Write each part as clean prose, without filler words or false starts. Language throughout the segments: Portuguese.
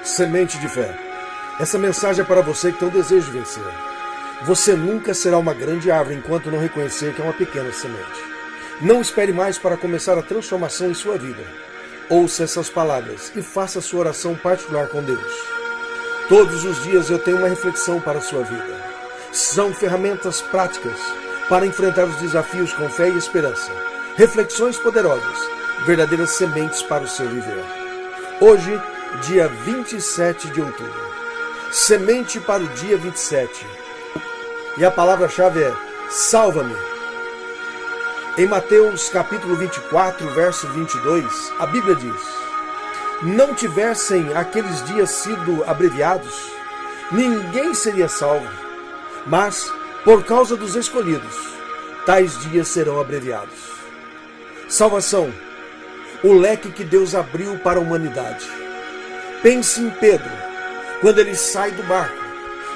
Semente de fé. Essa mensagem é para você que tem um desejo de vencer. Você nunca será uma grande árvore enquanto não reconhecer que é uma pequena semente. Não espere mais para começar a transformação em sua vida. Ouça essas palavras e faça sua oração particular com Deus. Todos os dias eu tenho uma reflexão para a sua vida. São ferramentas práticas para enfrentar os desafios com fé e esperança. Reflexões poderosas, verdadeiras sementes para o seu viver. Hoje, dia 27 de outubro. Semente para o dia 27. E a palavra-chave é salva-me. Em Mateus capítulo 24, verso 22, a Bíblia diz: não tivessem aqueles dias sido abreviados, ninguém seria salvo. Mas, por causa dos escolhidos, tais dias serão abreviados. Salvação, o leque que Deus abriu para a humanidade. Pense em Pedro, quando ele sai do barco.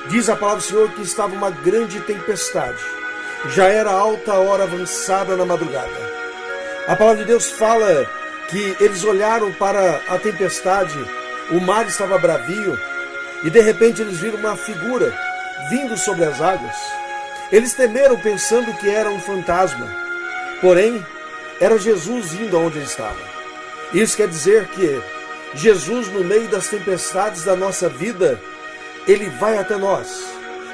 Diz a palavra do Senhor que estava uma grande tempestade. Já era alta hora avançada na madrugada. A palavra de Deus fala que eles olharam para a tempestade, o mar estava bravio, e de repente eles viram uma figura vindo sobre as águas. Eles temeram pensando que era um fantasma, porém era Jesus indo aonde ele estava. Isso quer dizer que Jesus, no meio das tempestades da nossa vida, ele vai até nós.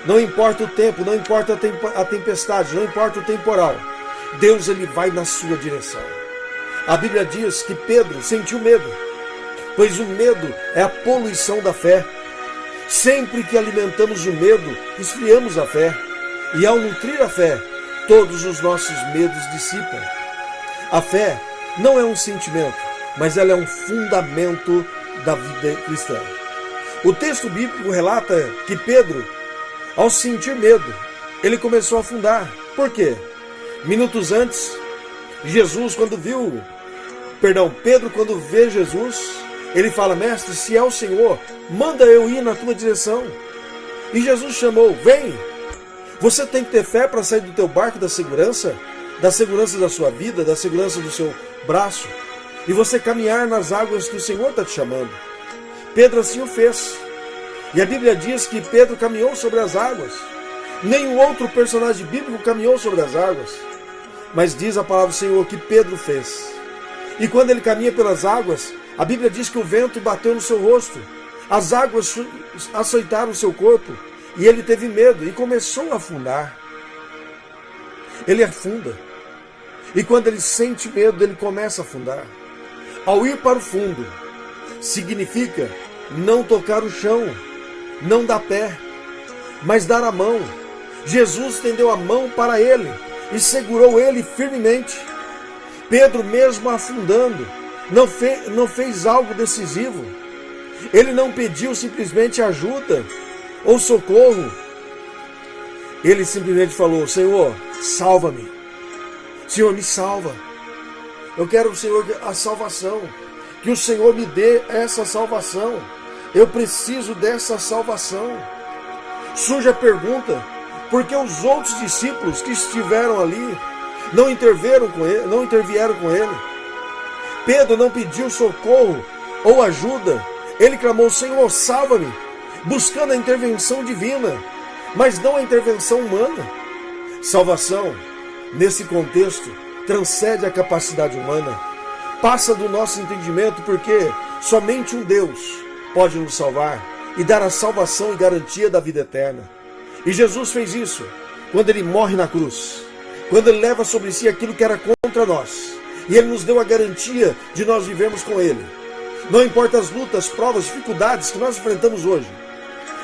Não importa o tempo, não importa a tempestade, não importa o temporal. Deus, ele vai na sua direção. A Bíblia diz que Pedro sentiu medo, pois o medo é a poluição da fé. Sempre que alimentamos o medo, esfriamos a fé. E ao nutrir a fé, todos os nossos medos dissipam. A fé não é um sentimento, mas ela é um fundamento da vida cristã. O texto bíblico relata que Pedro, ao sentir medo, ele começou a afundar. Por quê? Minutos antes, Pedro, quando vê Jesus, ele fala: mestre, se é o Senhor, manda eu ir na tua direção. E Jesus chamou: vem. Você tem que ter fé para sair do teu barco da segurança da sua vida, da segurança do seu braço, e você caminhar nas águas que o Senhor está te chamando. Pedro assim o fez. E a Bíblia diz que Pedro caminhou sobre as águas. Nenhum outro personagem bíblico caminhou sobre as águas. Mas diz a palavra do Senhor que Pedro fez. E quando ele caminha pelas águas, a Bíblia diz que o vento bateu no seu rosto. As águas açoitaram o seu corpo. E ele teve medo e começou a afundar. Ele afunda. E quando ele sente medo, ele começa a afundar. Ao ir para o fundo, significa não tocar o chão, não dar pé, mas dar a mão. Jesus estendeu a mão para ele e segurou ele firmemente. Pedro, mesmo afundando, não fez algo decisivo. Ele não pediu simplesmente ajuda ou socorro. Ele simplesmente falou: Senhor, salva-me. Senhor, me salva. Eu quero, Senhor, a salvação. Que o Senhor me dê essa salvação. Eu preciso dessa salvação. Surge a pergunta: por que os outros discípulos que estiveram ali não intervieram com ele? Pedro não pediu socorro ou ajuda. Ele clamou: Senhor, salva-me, buscando a intervenção divina, mas não a intervenção humana. Salvação, nesse contexto, transcende a capacidade humana, passa do nosso entendimento, porque somente um Deus pode nos salvar e dar a salvação e garantia da vida eterna. E Jesus fez isso quando ele morre na cruz, quando ele leva sobre si aquilo que era contra nós, e ele nos deu a garantia de nós vivermos com ele. Não importa as lutas, provas, dificuldades que nós enfrentamos hoje,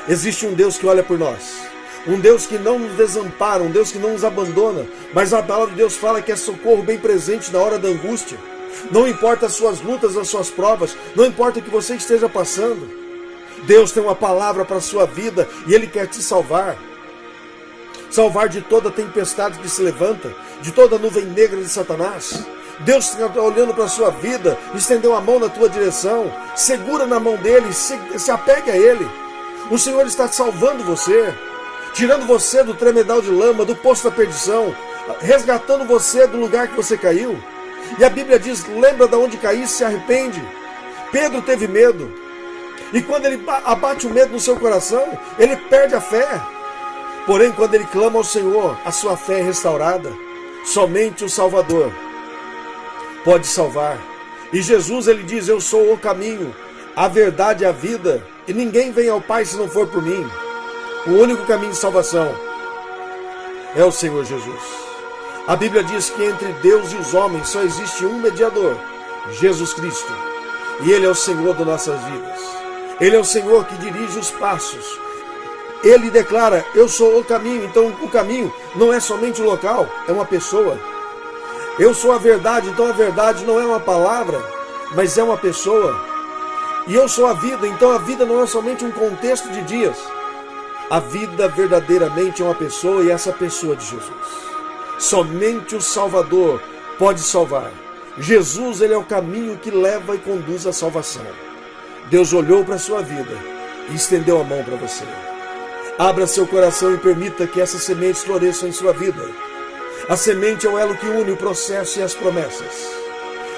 existe um Deus que olha por nós, um Deus que não nos desampara, um Deus que não nos abandona, mas a palavra de Deus fala que é socorro bem presente na hora da angústia. Não importa as suas lutas, as suas provas, não importa o que você esteja passando, Deus tem uma palavra para a sua vida e Ele quer te salvar. Salvar de toda tempestade que se levanta, de toda nuvem negra de Satanás. Deus está olhando para a sua vida, estendeu a mão na tua direção, segura na mão dele, se apegue a Ele. O Senhor está salvando você, tirando você do tremedal de lama, do poço da perdição, resgatando você do lugar que você caiu. E a Bíblia diz: lembra de onde caíste, se arrepende. Pedro teve medo. E quando ele abate o medo no seu coração, ele perde a fé. Porém, quando ele clama ao Senhor, a sua fé é restaurada. Somente o Salvador pode salvar. E Jesus, ele diz: eu sou o caminho, a verdade e a vida, e ninguém vem ao Pai se não for por mim. O único caminho de salvação é o Senhor Jesus. A Bíblia diz que entre Deus e os homens só existe um mediador, Jesus Cristo. E Ele é o Senhor das nossas vidas. Ele é o Senhor que dirige os passos. Ele declara: eu sou o caminho. Então o caminho não é somente um local, é uma pessoa. Eu sou a verdade, então a verdade não é uma palavra, mas é uma pessoa. E eu sou a vida, então a vida não é somente um contexto de dias. A vida verdadeiramente é uma pessoa, e essa pessoa é de Jesus. Somente o Salvador pode salvar. Jesus, ele é o caminho que leva e conduz à salvação. Deus olhou para a sua vida e estendeu a mão para você. Abra seu coração e permita que essas sementes floresçam em sua vida. A semente é o elo que une o processo e as promessas.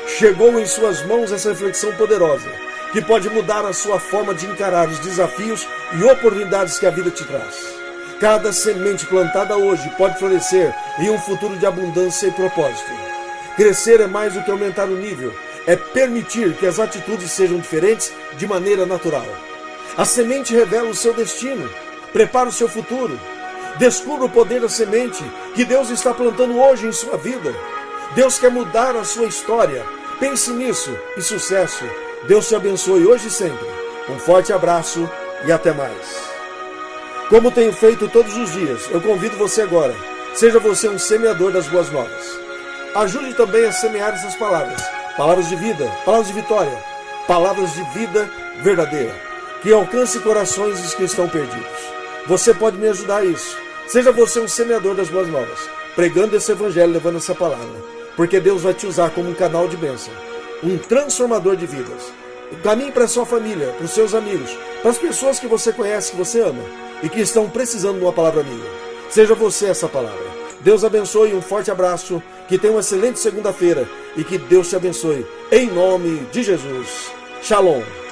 Chegou em suas mãos essa reflexão poderosa, que pode mudar a sua forma de encarar os desafios e oportunidades que a vida te traz. Cada semente plantada hoje pode florescer em um futuro de abundância e propósito. Crescer é mais do que aumentar o nível, é permitir que as atitudes sejam diferentes de maneira natural. A semente revela o seu destino, prepara o seu futuro. Descubra o poder da semente que Deus está plantando hoje em sua vida. Deus quer mudar a sua história. Pense nisso e sucesso. Deus te abençoe hoje e sempre. Um forte abraço e até mais. Como tenho feito todos os dias, eu convido você agora. Seja você um semeador das boas novas. Ajude também a semear essas palavras. Palavras de vida, palavras de vitória, palavras de vida verdadeira, que alcance corações dos que estão perdidos. Você pode me ajudar a isso. Seja você um semeador das boas novas, pregando esse evangelho, levando essa palavra, porque Deus vai te usar como um canal de bênção, um transformador de vidas. Caminhe para a sua família, para os seus amigos, para as pessoas que você conhece, que você ama e que estão precisando de uma palavra amiga. Seja você essa palavra. Deus abençoe, um forte abraço, que tenha uma excelente segunda-feira e que Deus te abençoe. Em nome de Jesus. Shalom.